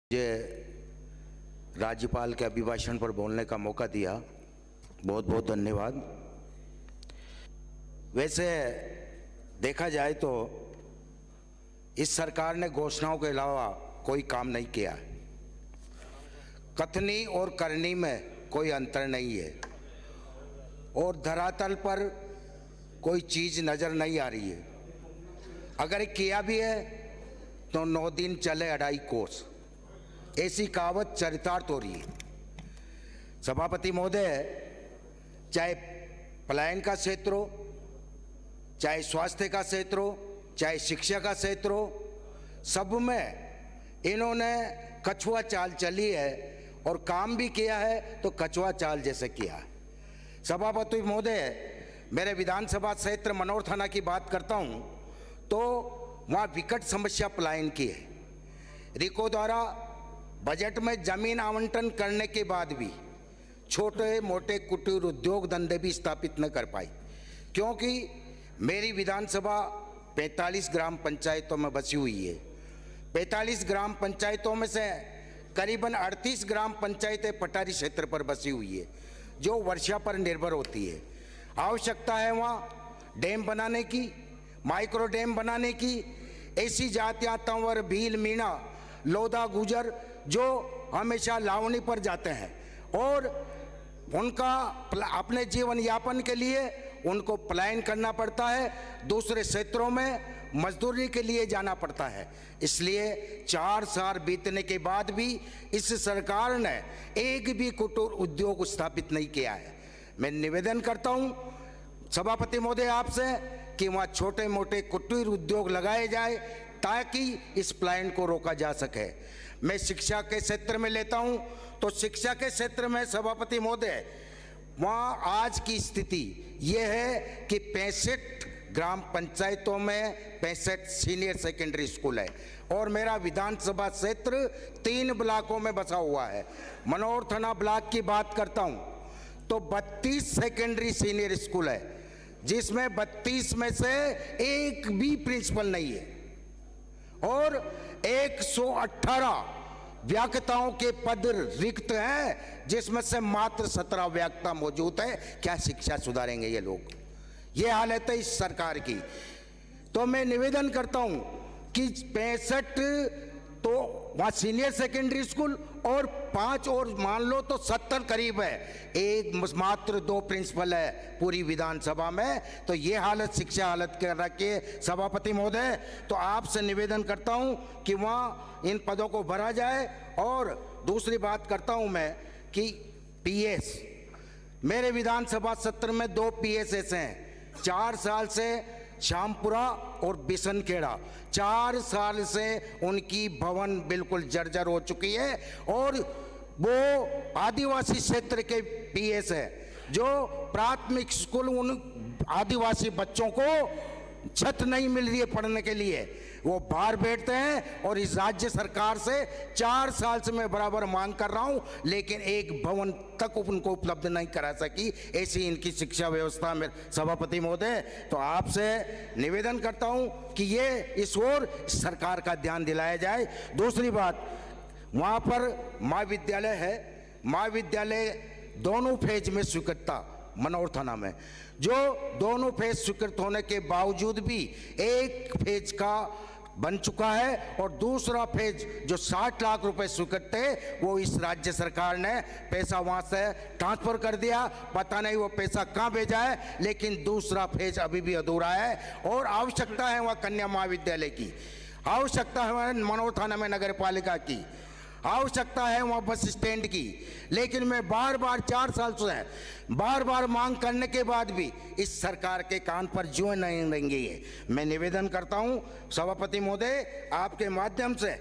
मुझे राज्यपाल के अभिभाषण पर बोलने का मौका दिया, बहुत बहुत धन्यवाद। वैसे देखा जाए तो इस सरकार ने घोषणाओं के अलावा कोई काम नहीं किया है। कथनी और करनी में कोई अंतर नहीं है और धरातल पर कोई चीज़ नज़र नहीं आ रही है। अगर किया भी है तो 9 दिन चले 2.5 कोस, ऐसी कहावत चरितार्थ हो रही है। सभापति महोदय, चाहे पलायन का क्षेत्र हो, चाहे स्वास्थ्य का क्षेत्र हो, चाहे शिक्षा का क्षेत्र हो, सब में इन्होंने कछुआ चाल चली है और काम भी किया है तो कछुआ चाल जैसे किया है। सभापति महोदय, मेरे विधानसभा क्षेत्र मनोर थाना की बात करता हूं तो वहां विकट समस्या पलायन की है। रिको द्वारा बजट में जमीन आवंटन करने के बाद भी छोटे मोटे कुटीर उद्योग धंधे भी स्थापित न कर पाई, क्योंकि मेरी विधानसभा 45 ग्राम पंचायतों में बसी हुई है। 45 ग्राम पंचायतों में से करीबन 38 ग्राम पंचायतें पठारी क्षेत्र पर बसी हुई है, जो वर्षा पर निर्भर होती है। आवश्यकता है वहाँ डैम बनाने की, माइक्रो डैम बनाने की। ऐसी जातियाँ तंवर, भील, मीणा, लोधा, गुजर जो हमेशा लावनी पर जाते हैं और उनका अपने जीवन यापन के लिए उनको पलायन करना पड़ता है, दूसरे क्षेत्रों में मजदूरी के लिए जाना पड़ता है। इसलिए 4 साल बीतने के बाद भी इस सरकार ने एक भी कुटीर उद्योग स्थापित नहीं किया है। मैं निवेदन करता हूं सभापति महोदय आपसे कि वहाँ छोटे मोटे कुटीर उद्योग लगाए जाए ताकि इस पलायन को रोका जा सके। मैं शिक्षा के क्षेत्र में लेता हूं तो शिक्षा के क्षेत्र में सभापति महोदय, वहाँ आज की स्थिति ये है कि 65 ग्राम पंचायतों में 65 सीनियर सेकेंडरी स्कूल है और मेरा विधानसभा क्षेत्र 3 ब्लॉकों में बसा हुआ है। मनोर थाना ब्लॉक की बात करता हूं तो 32 सेकेंडरी सीनियर स्कूल है, जिसमें 32 में से एक भी प्रिंसिपल नहीं है और 118 व्याख्याताओं के पद रिक्त हैं, जिसमें से मात्र 17 व्याख्याता मौजूद है। क्या शिक्षा सुधारेंगे ये लोग? ये हालत है इस सरकार की। तो मैं निवेदन करता हूं कि 65 तो वहाँ सीनियर सेकेंडरी स्कूल और 5 और मान लो तो 70 करीब है, एक मात्र 2 प्रिंसिपल है पूरी विधानसभा में। तो ये हालत शिक्षा हालत कर रखी है सभापति महोदय। तो आपसे निवेदन करता हूँ कि वहाँ इन पदों को भरा जाए। और दूसरी बात करता हूँ मैं कि पीएस, मेरे विधानसभा सत्र में 2 पीएसएस हैं। 4 साल से श्यामपुरा और बिशनखेड़ा, 4 साल से उनकी भवन बिल्कुल जर्जर हो चुकी है और वो आदिवासी क्षेत्र के पीएस है, जो प्राथमिक स्कूल उन आदिवासी बच्चों को छत नहीं मिल रही है पढ़ने के लिए, वो बाहर बैठते हैं। और इस राज्य सरकार से 4 साल से मैं बराबर मांग कर रहा हूं, लेकिन एक भवन तक उनको उपलब्ध नहीं करा सकी। ऐसी इनकी शिक्षा व्यवस्था में सभापति महोदय। तो आपसे निवेदन करता हूं कि ये इस ओर सरकार का ध्यान दिलाया जाए। दूसरी बात, वहां पर महाविद्यालय है, महाविद्यालय दोनों फेज में स्वीकृतता मनोर थाना में, जो दोनों फेज स्वीकृत होने के बावजूद भी एक फेज का बन चुका है और दूसरा फेज जो 60 लाख रुपए स्वीकृत थे वो इस राज्य सरकार ने पैसा वहां से ट्रांसफर कर दिया। पता नहीं वो पैसा कहां भेजा है, लेकिन दूसरा फेज अभी भी अधूरा है और आवश्यकता है वहां कन्या महाविद्यालय की, आवश्यकता है मनोर थाना में नगर पालिका की, आवश्यकता है वहाँ बस स्टैंड की। लेकिन मैं बार बार 4 साल से बार बार मांग करने के बाद भी इस सरकार के कान पर जो नहीं रहेंगे। मैं निवेदन करता हूँ सभापति महोदय आपके माध्यम से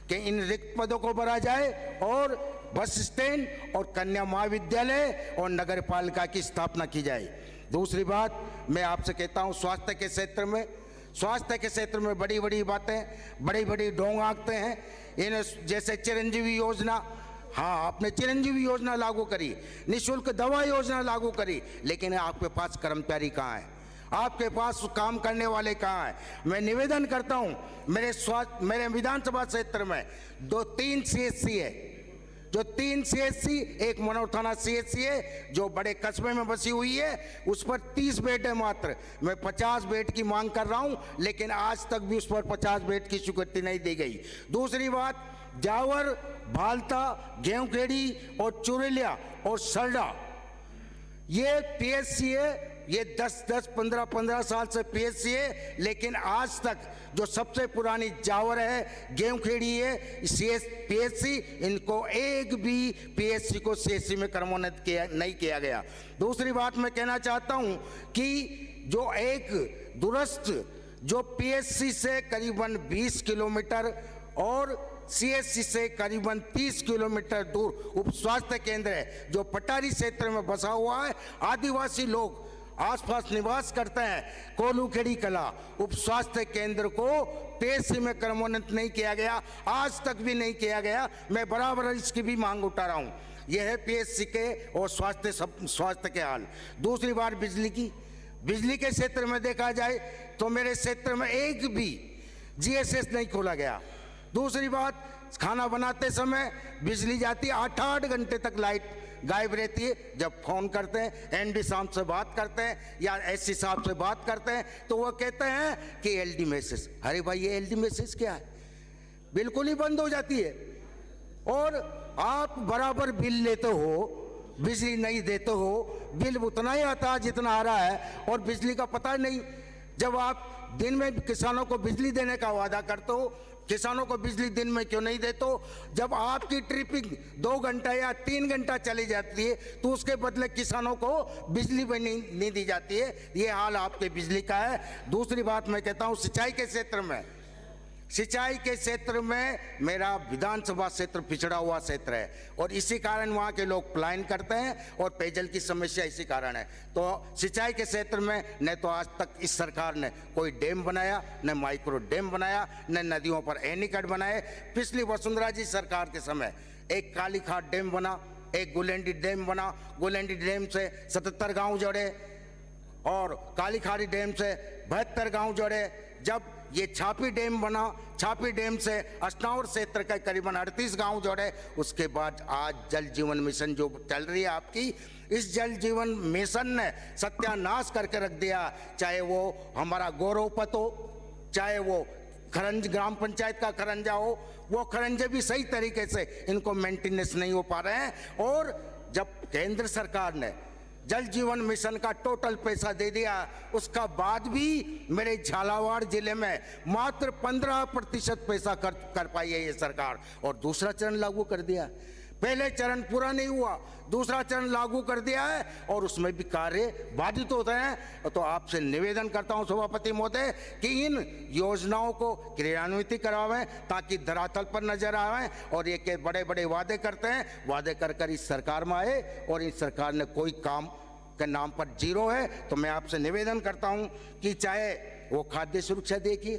कि इन रिक्त पदों को भरा जाए और बस स्टैंड और कन्या महाविद्यालय और नगर पालिका की स्थापना की जाए। दूसरी बात मैं आपसे कहता हूँ, स्वास्थ्य के क्षेत्र में बड़ी बड़ी बातें, बड़ी बड़ी ढोंग आंकते हैं। इन जैसे चिरंजीवी योजना, हाँ आपने चिरंजीवी योजना लागू करी, निःशुल्क दवा योजना लागू करी, लेकिन आपके पास कर्मचारी कहाँ है? आपके पास काम करने वाले कहाँ हैं? मैं निवेदन करता हूं, मेरे विधानसभा क्षेत्र में 2-3 CHC है, जो 3 CHC, एक मनोर थाना CHC है जो बड़े कस्बे में बसी हुई है, उस पर 30 बेड है मात्र। मैं 50 बेड की मांग कर रहा हूं, लेकिन आज तक भी उस पर 50 बेड की स्वीकृति नहीं दी गई। दूसरी बात, जावर, भालता, गेहूंखेड़ी और चुरेलिया और सरडा, ये PSC है। ये 10-10, 15-15 साल से PSC है, लेकिन आज तक जो सबसे पुरानी जावर है, गेहूंखेड़ी है, PSC, इनको एक भी PSC को CSC में क्रमोन्नत नहीं किया गया। दूसरी बात मैं कहना चाहता हूं कि जो एक दूरस्थ, जो PSC से करीबन 20 किलोमीटर और CSC से करीबन 30 किलोमीटर दूर उप स्वास्थ्य केंद्र है, जो पटारी क्षेत्र में बसा हुआ है। आदिवासी लोग आसपास निवास करते हैं। कोलूखेड़ी कला उप स्वास्थ्य केंद्र को PSC में क्रमोन्नत नहीं किया गया, आज तक भी नहीं किया गया। मैं बराबर इसकी भी मांग उठा रहा हूं। यह है PSC के और स्वास्थ्य के हाल। दूसरी बात, बिजली के क्षेत्र में देखा जाए तो मेरे क्षेत्र में एक भी GSS नहीं खोला गया। दूसरी बात, खाना बनाते समय बिजली जाती है, 8-8 घंटे तक लाइट गायब रहती है। जब फोन करते हैं, ND साहब से बात करते हैं या SC साहब से बात करते हैं, तो वो कहते हैं कि LD मैसेज। अरे भाई, ये LD मैसेज क्या है? बिल्कुल ही बंद हो जाती है। और आप बराबर बिल लेते हो, बिजली नहीं देते हो, बिल उतना ही आता है जितना आ रहा है, और बिजली का पता नहीं। जब आप दिन में किसानों को बिजली देने का वादा करते हो, किसानों को बिजली दिन में क्यों नहीं देते हो? जब आपकी ट्रिपिंग 2 घंटा या 3 घंटा चली जाती है, तो उसके बदले किसानों को बिजली भी नहीं दी जाती है। ये हाल आपके बिजली का है। दूसरी बात मैं कहता हूँ, सिंचाई के क्षेत्र में मेरा विधानसभा क्षेत्र पिछड़ा हुआ क्षेत्र है, और इसी कारण वहाँ के लोग पलायन करते हैं, और पेयजल की समस्या इसी कारण है। तो सिंचाई के क्षेत्र में न तो आज तक इस सरकार ने कोई डैम बनाया, न माइक्रो डैम बनाया, न नदियों पर एनीकट बनाए। पिछली वसुंधरा जी सरकार के समय एक कालीखाट डैम बना, एक गुलेंडी डैम बना। गुलेंडी डैम से 77 गाँव जुड़े और कालीखाड़ी डैम से 72 गाँव जुड़े। जब ये छापी डैम बना, छापी डैम से अस्नावर क्षेत्र का करीबन 38 गांव जोड़े। उसके बाद आज जल जीवन मिशन जो चल रही है आपकी, इस जल जीवन मिशन ने सत्यानाश करके रख दिया। चाहे वो हमारा गौरवपत हो, चाहे वो खरंज ग्राम पंचायत का खरंजा हो, वो खरंजे भी सही तरीके से इनको मेंटेनेंस नहीं हो पा रहे हैं। और जब केंद्र सरकार ने जल जीवन मिशन का टोटल पैसा दे दिया, उसका बाद भी मेरे झालावाड़ जिले में मात्र 15% पैसा कर पाई है ये सरकार। और दूसरा चरण लागू कर दिया। पहले चरण पूरा नहीं हुआ, दूसरा चरण लागू कर दिया है, और उसमें भी कार्य बाधित होते हैं। तो आपसे निवेदन करता हूं सभापति महोदय कि इन योजनाओं को क्रियान्वित करवाएं, ताकि धरातल पर नजर आए। और ये के बड़े बड़े वादे करते हैं, वादे कर इस सरकार में आए, और इस सरकार ने कोई काम के नाम पर जीरो है। तो मैं आपसे निवेदन करता हूं कि चाहे वो खाद्य सुरक्षा, देखिए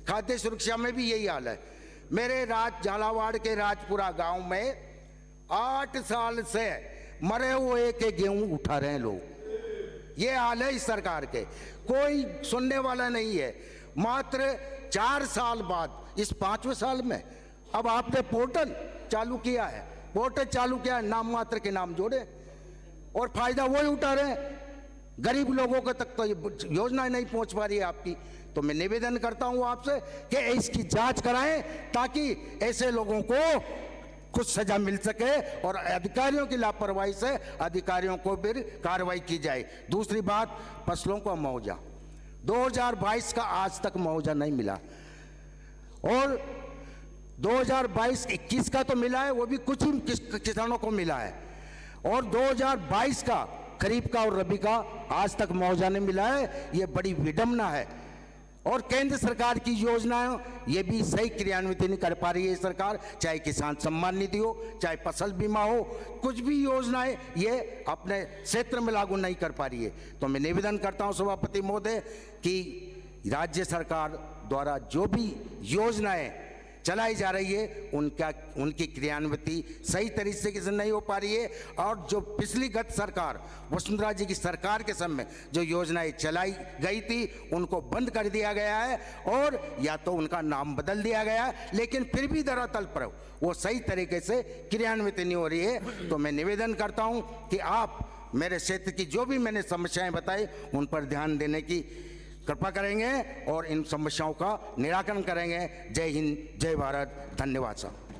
खाद्य सुरक्षा में भी यही हाल है। मेरे झालावाड़ के राजपुरा गांव में 8 साल से मरे हुए के गेहूं उठा रहे हैं लोग। ये हाल है इस सरकार के, कोई सुनने वाला नहीं है। मात्र 4 साल बाद, इस 5वें साल में अब आपने पोर्टल चालू किया है, नाम मात्र के नाम जोड़े, और फायदा वही उठा रहे हैं। गरीब लोगों को तक तो ये योजना नहीं पहुंच पा रही है आपकी। तो मैं निवेदन करता हूं आपसे कि इसकी जांच कराएं, ताकि ऐसे लोगों को कुछ सजा मिल सके, और अधिकारियों की लापरवाही से अधिकारियों को भी कार्रवाई की जाए। दूसरी बात, फसलों का मुआवजा 2022 का आज तक मुआवजा नहीं मिला, और 2022-21 का तो मिला है, वो भी कुछ ही किसानों को मिला है, और 2022 का खरीफ का और रबी का आज तक मुआवजा नहीं मिला है। ये बड़ी विडंबना है। और केंद्र सरकार की योजनाएं ये भी सही क्रियान्वित नहीं कर पा रही है सरकार, चाहे किसान सम्मान निधि हो, चाहे फसल बीमा हो, कुछ भी योजनाएं ये अपने क्षेत्र में लागू नहीं कर पा रही है। तो मैं निवेदन करता हूं सभापति महोदय कि राज्य सरकार द्वारा जो भी योजनाएं चलाई जा रही है उनकी क्रियान्विति सही तरीके से नहीं हो पा रही है। और जो पिछली गत सरकार वसुंधरा जी की सरकार के समय जो योजनाएं चलाई गई थी उनको बंद कर दिया गया है और या तो उनका नाम बदल दिया गया है, लेकिन फिर भी धरातल पर वो सही तरीके से क्रियान्वित नहीं हो रही है। तो मैं निवेदन करता हूं कि आप मेरे क्षेत्र की जो भी मैंने समस्याएं बताई उन पर ध्यान देने की कृपा करेंगे और इन समस्याओं का निराकरण करेंगे। जय हिंद, जय भारत, धन्यवाद साहब।